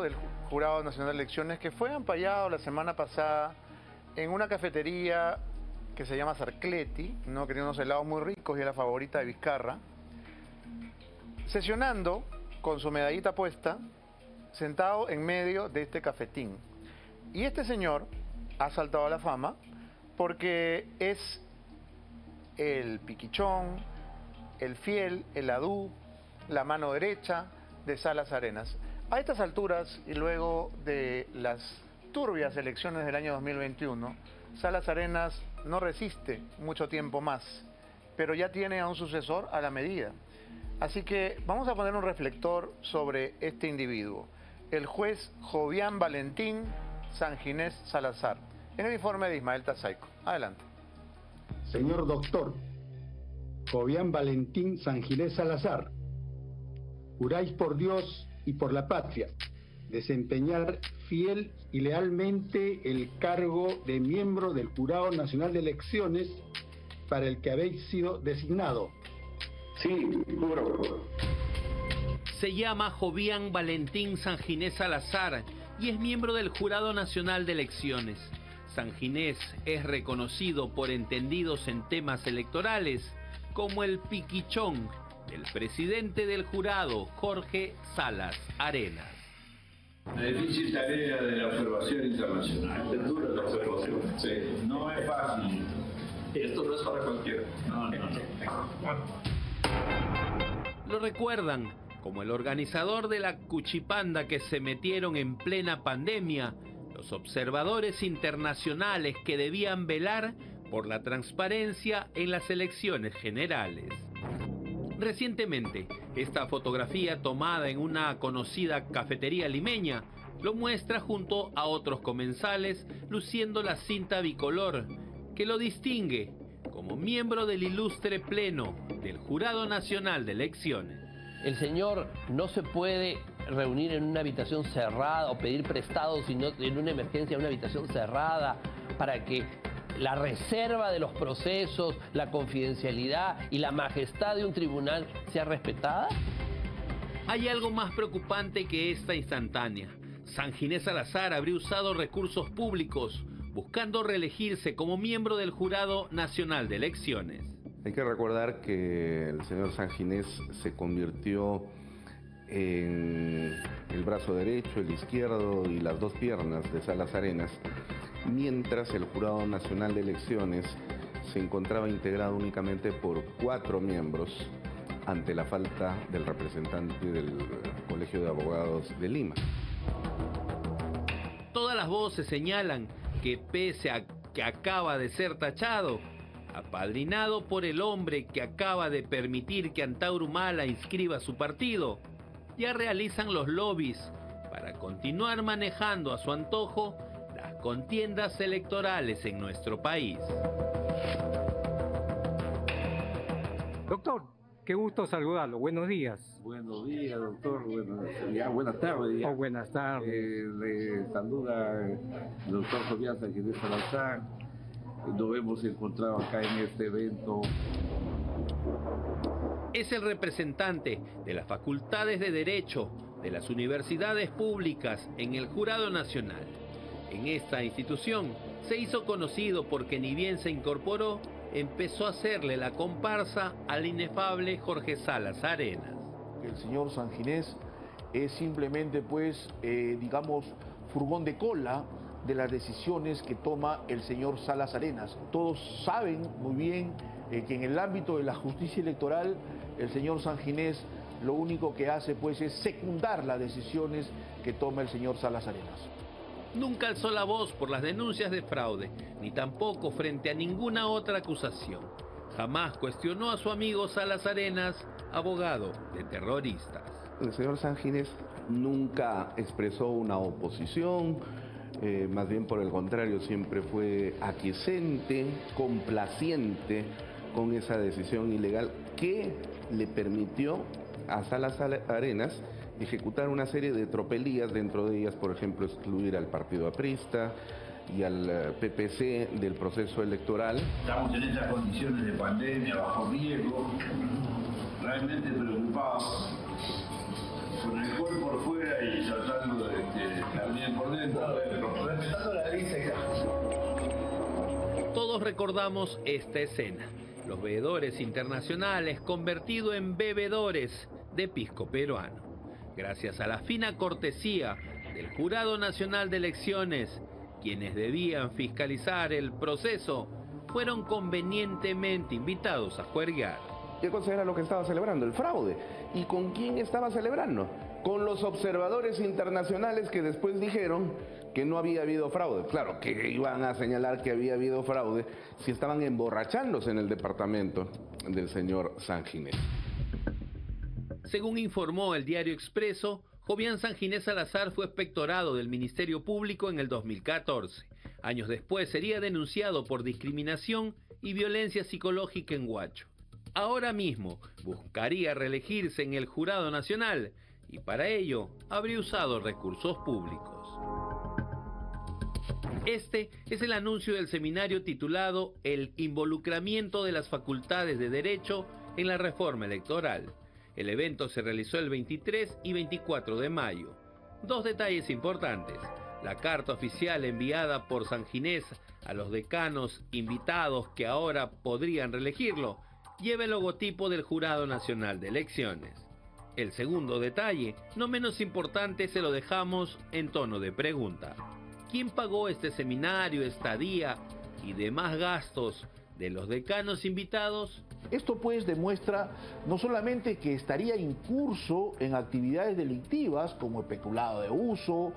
del Jurado Nacional de Elecciones que fue ampallado la semana pasada en una cafetería que se llama Sarcleti, ¿no? Que tiene unos helados muy ricos y es la favorita de Vizcarra, sesionando con su medallita puesta, sentado en medio de este cafetín. Y este señor ha saltado a la fama porque es el piquichón, el fiel, el adú, la mano derecha de Salas Arenas. A estas alturas y luego de las turbias elecciones del año 2021, Salas Arenas no resiste mucho tiempo más, pero ya tiene a un sucesor a la medida. Así que vamos a poner un reflector sobre este individuo, el juez Jovián Valentín Sanginés Salazar, en el informe de Ismael Tazaico. Adelante. Señor doctor Jovián Valentín Sanginés Salazar, juráis por Dios y por la patria desempeñar fiel y lealmente el cargo de miembro del Jurado Nacional de Elecciones para el que habéis sido designado. Sí, juro. Se llama Jovián Valentín Sanginés Salazar y es miembro del Jurado Nacional de Elecciones. Sanginés es reconocido por entendidos en temas electorales como el piquichón del presidente del jurado, Jorge Salas Arenas. La difícil tarea de la observación internacional. Es dura la observación. Sí, no es fácil. Esto no es para cualquiera. No. Lo recuerdan como el organizador de la cuchipanda que se metieron en plena pandemia, los observadores internacionales que debían velar por la transparencia en las elecciones generales. Recientemente, esta fotografía tomada en una conocida cafetería limeña lo muestra junto a otros comensales luciendo la cinta bicolor que lo distingue como miembro del ilustre pleno del Jurado Nacional de Elecciones. El señor no se puede reunir en una habitación cerrada o pedir prestado, sino en una emergencia en una habitación cerrada para que la reserva de los procesos, la confidencialidad y la majestad de un tribunal sea respetada. Hay algo más preocupante que esta instantánea. Sanginés Salazar habría usado recursos públicos buscando reelegirse como miembro del Jurado Nacional de Elecciones. Hay que recordar que el señor Sanginés se convirtió en el brazo derecho, el izquierdo y las dos piernas de Salas Arenas, mientras el Jurado Nacional de Elecciones se encontraba integrado únicamente por 4 miembros ante la falta del representante del Colegio de Abogados de Lima. Todas las voces señalan que pese a que acaba de ser tachado, apadrinado por el hombre que acaba de permitir que Antauro Humala inscriba su partido, ya realizan los lobbies para continuar manejando a su antojo las contiendas electorales en nuestro país. Doctor, qué gusto saludarlo. Buenos días. Buenos días, doctor. Buenas tardes. Ya. Buenas tardes. Le saluda el doctor Jovián Sanginés Salazar. Nos hemos encontrado acá en este evento. Es el representante de las facultades de Derecho de las universidades públicas en el Jurado Nacional. En esta institución se hizo conocido porque ni bien se incorporó, empezó a hacerle la comparsa al inefable Jorge Salas Arenas. El señor Sanginés es simplemente, digamos, furgón de cola de las decisiones que toma el señor Salas Arenas. Todos saben muy bien que en el ámbito de la justicia electoral, el señor Sanginés lo único que hace es secundar las decisiones que toma el señor Salas Arenas. Nunca alzó la voz por las denuncias de fraude, ni tampoco frente a ninguna otra acusación. Jamás cuestionó a su amigo Salas Arenas, abogado de terroristas. El señor Sanginés nunca expresó una oposición, más bien por el contrario, siempre fue aquiescente, complaciente con esa decisión ilegal que le permitió a Salas Arenas ejecutar una serie de tropelías, dentro de ellas, por ejemplo, excluir al partido aprista y al PPC del proceso electoral. Estamos en estas condiciones de pandemia, bajo riesgo, realmente preocupados, con el cuerpo por fuera y tratando de por dentro. Respetando la ley seca. Todos recordamos esta escena. Los veedores internacionales convertidos en bebedores de pisco peruano. Gracias a la fina cortesía del Jurado Nacional de Elecciones, quienes debían fiscalizar el proceso, fueron convenientemente invitados a juerguear. ¿Qué cosa era lo que estaba celebrando? El fraude. ¿Y con quién estaba celebrando? Con los observadores internacionales que después dijeron que no había habido fraude. Claro, que iban a señalar que había habido fraude si estaban emborrachándose en el departamento del señor Sanginés. Según informó el diario Expreso, Jovian Sanginés Salazar fue expectorado del Ministerio Público en el 2014. Años después sería denunciado por discriminación y violencia psicológica en Huacho. Ahora mismo buscaría reelegirse en el Jurado Nacional y para ello habría usado recursos públicos. Este es el anuncio del seminario titulado El involucramiento de las facultades de derecho en la reforma electoral. El evento se realizó el 23 y 24 de mayo. Dos detalles importantes. La carta oficial enviada por Sanginés a los decanos invitados que ahora podrían reelegirlo lleva el logotipo del Jurado Nacional de Elecciones. El segundo detalle, no menos importante, se lo dejamos en tono de pregunta. ¿Quién pagó este seminario, estadía y demás gastos de los decanos invitados? Esto pues demuestra no solamente que estaría incurso en actividades delictivas como el peculado de uso,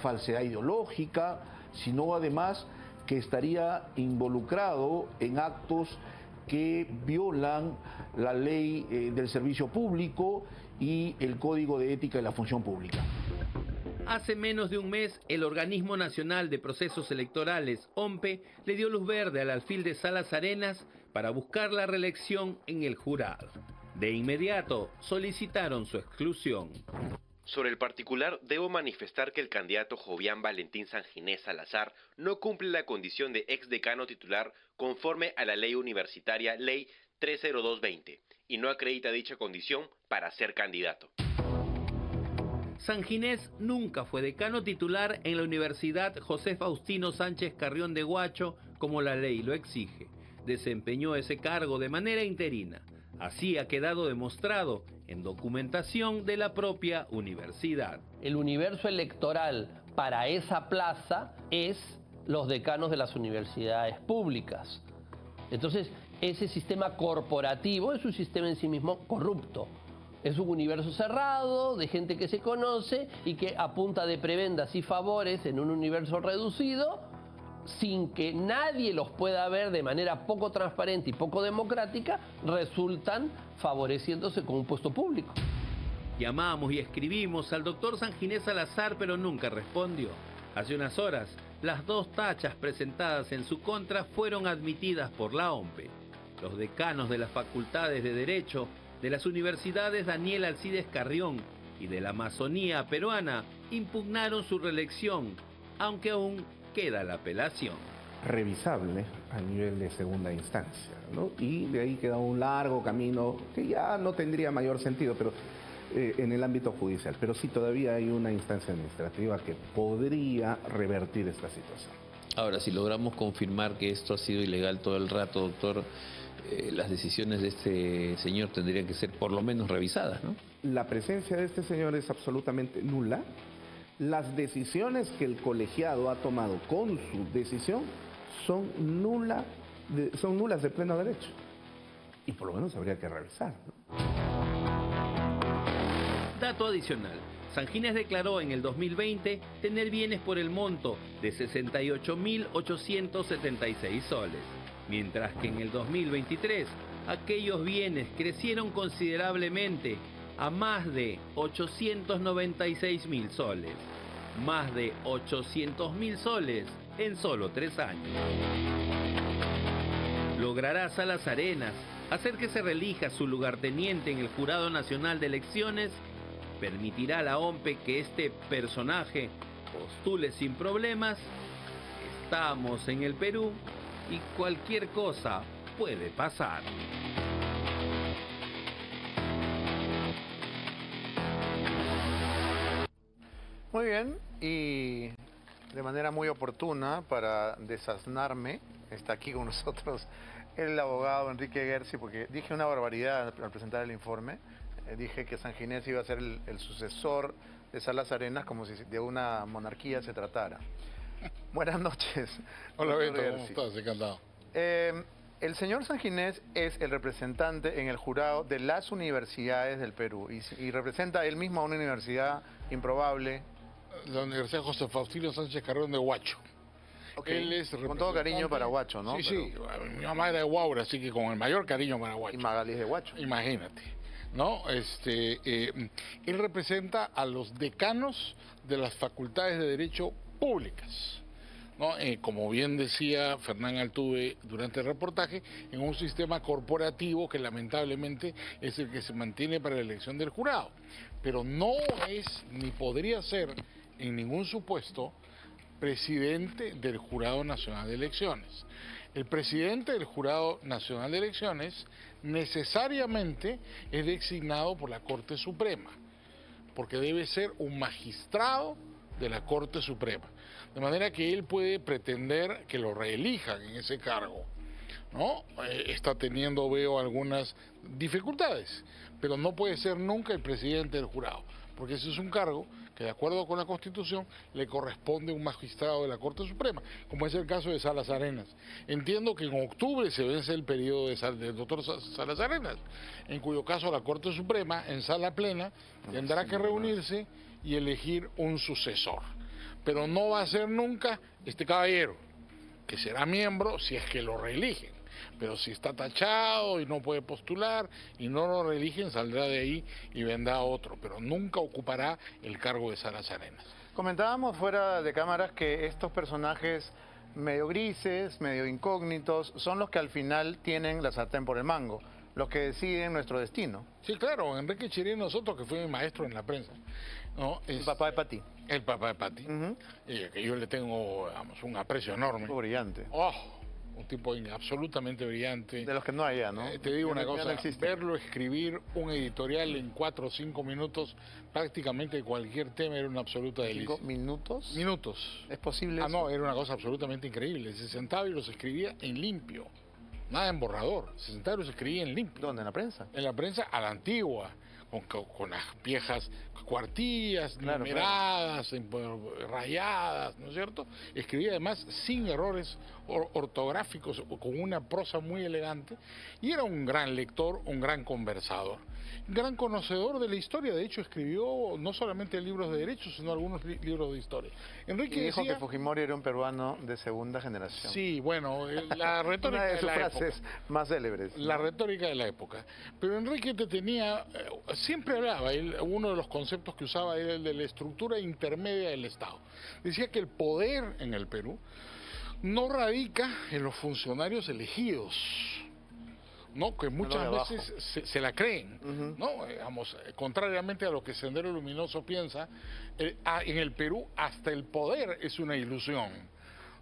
falsedad ideológica, sino además que estaría involucrado en actos que violan la ley del servicio público y el Código de Ética de la Función Pública. Hace menos de un mes, el Organismo Nacional de Procesos Electorales, OMPE, le dio luz verde al alfil de Salas Arenas para buscar la reelección en el jurado. De inmediato, solicitaron su exclusión. Sobre el particular, debo manifestar que el candidato Jovian Valentín Sanginés Salazar no cumple la condición de exdecano titular conforme a la ley universitaria Ley 30220 y no acredita dicha condición para ser candidato. Sanginés nunca fue decano titular en la Universidad José Faustino Sánchez Carrión de Huacho, como la ley lo exige. Desempeñó ese cargo de manera interina. Así ha quedado demostrado en documentación de la propia universidad. El universo electoral para esa plaza es los decanos de las universidades públicas. Entonces, ese sistema corporativo es un sistema en sí mismo corrupto. Es un universo cerrado de gente que se conoce y que a punta de prebendas y favores en un universo reducido, sin que nadie los pueda ver de manera poco transparente y poco democrática, resultan favoreciéndose con un puesto público. Llamamos y escribimos al doctor Sanginés Salazar, pero nunca respondió. Hace unas horas, las dos tachas presentadas en su contra fueron admitidas por la OMPE. Los decanos de las facultades de Derecho de las universidades Daniel Alcides Carrión y de la Amazonía peruana impugnaron su reelección, aunque aún queda la apelación. Revisable a nivel de segunda instancia, ¿no? Y de ahí queda un largo camino que ya no tendría mayor sentido, pero en el ámbito judicial. Pero sí todavía hay una instancia administrativa que podría revertir esta situación. Ahora, si logramos confirmar que esto ha sido ilegal todo el rato, doctor, las decisiones de este señor tendrían que ser por lo menos revisadas, ¿no? La presencia de este señor es absolutamente nula. Las decisiones que el colegiado ha tomado con su decisión son nulas de pleno derecho. Y por lo menos habría que revisar, ¿no? Dato adicional. Sanginés declaró en el 2020 tener bienes por el monto de 68.876 soles, mientras que en el 2023 aquellos bienes crecieron considerablemente a más de 896.000 soles, más de 800.000 soles en solo 3 años. ¿Logrará Salas Arenas hacer que se reelija su lugarteniente en el Jurado Nacional de Elecciones? ¿Permitirá a la OMPE que este personaje postule sin problemas? Estamos en el Perú y cualquier cosa puede pasar. Muy Muy bien, y de manera muy oportuna para desasnarme, está aquí con nosotros el abogado Enrique Gersi, porque dije una barbaridad al presentar el informe. Dije que Sanginés iba a ser el sucesor de Salas Arenas, como si de una monarquía se tratara. Buenas noches. Hola doctor Beto, ¿cómo Gersi. estás? Encantado. El señor Sanginés es el representante en el jurado de las universidades del Perú y representa él mismo a una universidad improbable. La Universidad José Faustino Sánchez Carrión de Huacho. Okay. Él es con todo cariño para Huacho, ¿no? Sí, sí. Mi mamá era de Huaura, así que con el mayor cariño para Huacho. Y Magalí es de Huacho. Imagínate, ¿no? Él representa a los decanos de las facultades de Derecho públicas, ¿no? Como bien decía Fernán Altuve durante el reportaje, en un sistema corporativo que lamentablemente es el que se mantiene para la elección del jurado. Pero no es, ni podría ser, en ningún supuesto, presidente del Jurado Nacional de Elecciones. El presidente del Jurado Nacional de Elecciones necesariamente es designado por la Corte Suprema, porque debe ser un magistrado de la Corte Suprema. De manera que él puede pretender que lo reelijan en ese cargo, ¿no? Está teniendo, veo, algunas dificultades, pero no puede ser nunca el presidente del jurado, porque ese es un cargo que, de acuerdo con la Constitución, le corresponde a un magistrado de la Corte Suprema, como es el caso de Salas Arenas. Entiendo que en octubre se vence el periodo del doctor Salas Arenas, en cuyo caso la Corte Suprema, en sala plena, tendrá que reunirse y elegir un sucesor. Pero no va a ser nunca este caballero, que será miembro si es que lo reeligen. Pero si está tachado y no puede postular y no lo reeligen, saldrá de ahí y vendrá otro, pero nunca ocupará el cargo de Salas Arenas. Comentábamos fuera de cámaras que estos personajes medio grises, medio incógnitos, son los que al final tienen la sartén por el mango, los que deciden nuestro destino. Sí, claro, Enrique Chirino Soto, que fue mi maestro en la prensa, ¿no? El papá de Pati. El papá de Pati, que yo le tengo, vamos, un aprecio enorme. Un brillante. Oh, un tipo absolutamente brillante. De los que no hay ya, ¿no? Te digo una cosa, no verlo escribir un editorial en 4 o 5 minutos, prácticamente de cualquier tema, era una absoluta delicia. ¿5 minutos? Minutos. ¿Es posible Ah, eso? no, era una cosa absolutamente increíble. Se sentaba y los escribía en limpio. Nada en borrador. Se sentaba y los escribía en limpio. ¿Dónde? ¿En la prensa? En la prensa a la antigua, con las viejas cuartillas, claro, numeradas, rayadas, ¿no es cierto? Escribía además sin errores ortográficos, con una prosa muy elegante, y era un gran lector, un gran conversador, un gran conocedor de la historia. De hecho, escribió no solamente libros de derecho, sino algunos libros de historia. Enrique y dijo decía, que Fujimori era un peruano de segunda generación. Sí, bueno, la retórica una de sus la frases época. más célebres. La retórica de la época. Pero Enrique tenía, siempre hablaba, uno de los conceptos que usaba era el de la estructura intermedia del Estado. Decía que el poder en el Perú no radica en los funcionarios elegidos, ¿no? Que muchas veces se la creen, ¿no? Digamos, contrariamente a lo que Sendero Luminoso piensa, en el Perú hasta el poder es una ilusión,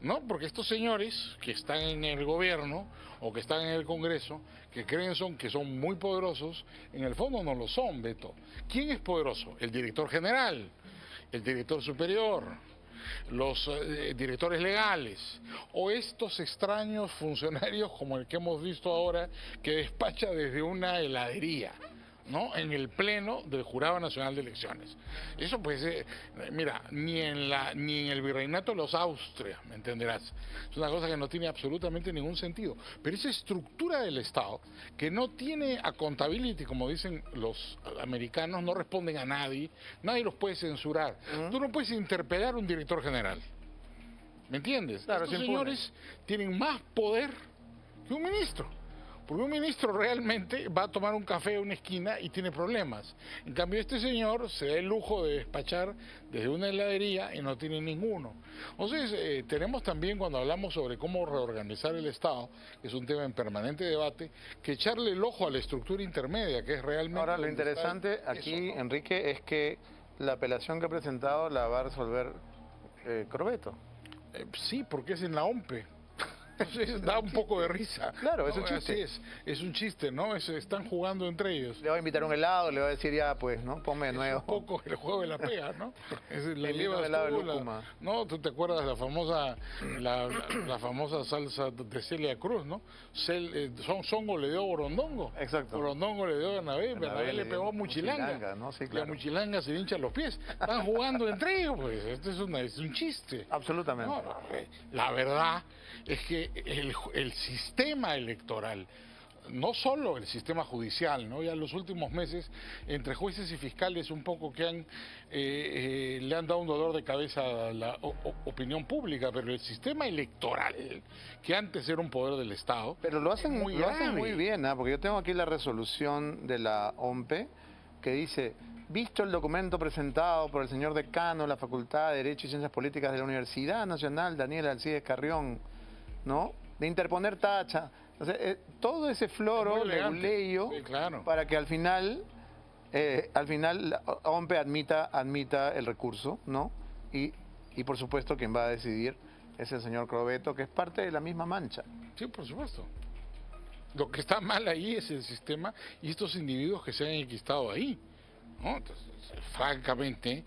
¿no? Porque estos señores que están en el gobierno o que están en el Congreso, que creen que son muy poderosos, en el fondo no lo son, Beto. ¿Quién es poderoso? El director general, el director superior, los directores legales, o estos extraños funcionarios como el que hemos visto ahora, que despacha desde una heladería, ¿no? En el pleno del Jurado Nacional de Elecciones. Eso pues, mira, ni en el virreinato de los Austria, me entenderás. Es una cosa que no tiene absolutamente ningún sentido. Pero esa estructura del Estado, que no tiene accountability, como dicen los americanos, no responden a nadie los puede censurar. Tú no puedes interpelar a un director general. ¿Me entiendes? Claro, estos señores tienen más poder que un ministro. Porque un ministro realmente va a tomar un café a una esquina y tiene problemas. En cambio, este señor se da el lujo de despachar desde una heladería y no tiene ninguno. Entonces, tenemos también, cuando hablamos sobre cómo reorganizar el Estado, que es un tema en permanente debate, que echarle el ojo a la estructura intermedia, que es realmente... Ahora, lo interesante aquí, ¿no? Enrique, es que la apelación que ha presentado la va a resolver Corbeto. Sí, porque es en la OMPE. Entonces da un poco de risa. Claro, ¿no? es un chiste. Así es un chiste, ¿no? Están jugando entre ellos. Le va a invitar un helado, le va a decir ya, pues, ¿no? Ponme de nuevo. Un poco el juego de la pega, ¿no? La El llevas helado de tú, lúcuma. ¿no? ¿Tú te acuerdas la famosa salsa de Celia Cruz, ¿no? Songo le dio a Borondongo. Exacto. Borondongo le dio a Bernabé le pegó a Muchilanga. ¿no? Sí, Y a claro. Muchilanga se le hinchan los pies. Están jugando entre ellos, pues. Esto es un chiste. Absolutamente. No, la verdad es que el sistema electoral, no solo el sistema judicial, ¿no? Ya en los últimos meses, entre jueces y fiscales un poco que le han dado un dolor de cabeza a la opinión pública, pero el sistema electoral, que antes era un poder del Estado, Pero lo hacen muy bien, ¿ah? Porque yo tengo aquí la resolución de la OMPE que dice: visto el documento presentado por el señor decano de la Facultad de Derecho y Ciencias Políticas de la Universidad Nacional Daniel Alcides Carrión, ¿no? De interponer tacha. O sea, todo ese floro de leguleyo, sí, claro, para que al final la OMPE admita el recurso, ¿no? Y por supuesto quien va a decidir es el señor Crobeto, que es parte de la misma mancha. Sí, por supuesto. Lo que está mal ahí es el sistema y estos individuos que se han enquistado ahí, ¿no? Entonces, francamente,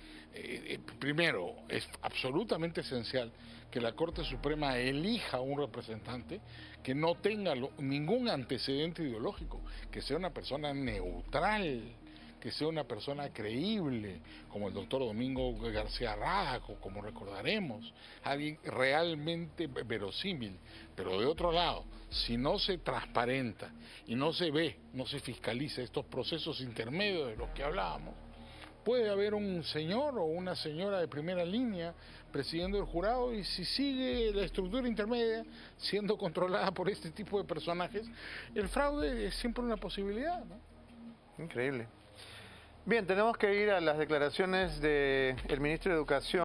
primero, es absolutamente esencial que la Corte Suprema elija un representante que no tenga ningún antecedente ideológico, que sea una persona neutral, que sea una persona creíble, como el doctor Domingo García Rada, como recordaremos, alguien realmente verosímil. Pero de otro lado, si no se transparenta y no se ve, no se fiscaliza estos procesos intermedios de los que hablábamos, puede haber un señor o una señora de primera línea presidiendo el jurado, y si sigue la estructura intermedia siendo controlada por este tipo de personajes, el fraude es siempre una posibilidad, ¿no? Increíble. Bien, tenemos que ir a las declaraciones del ministro de Educación.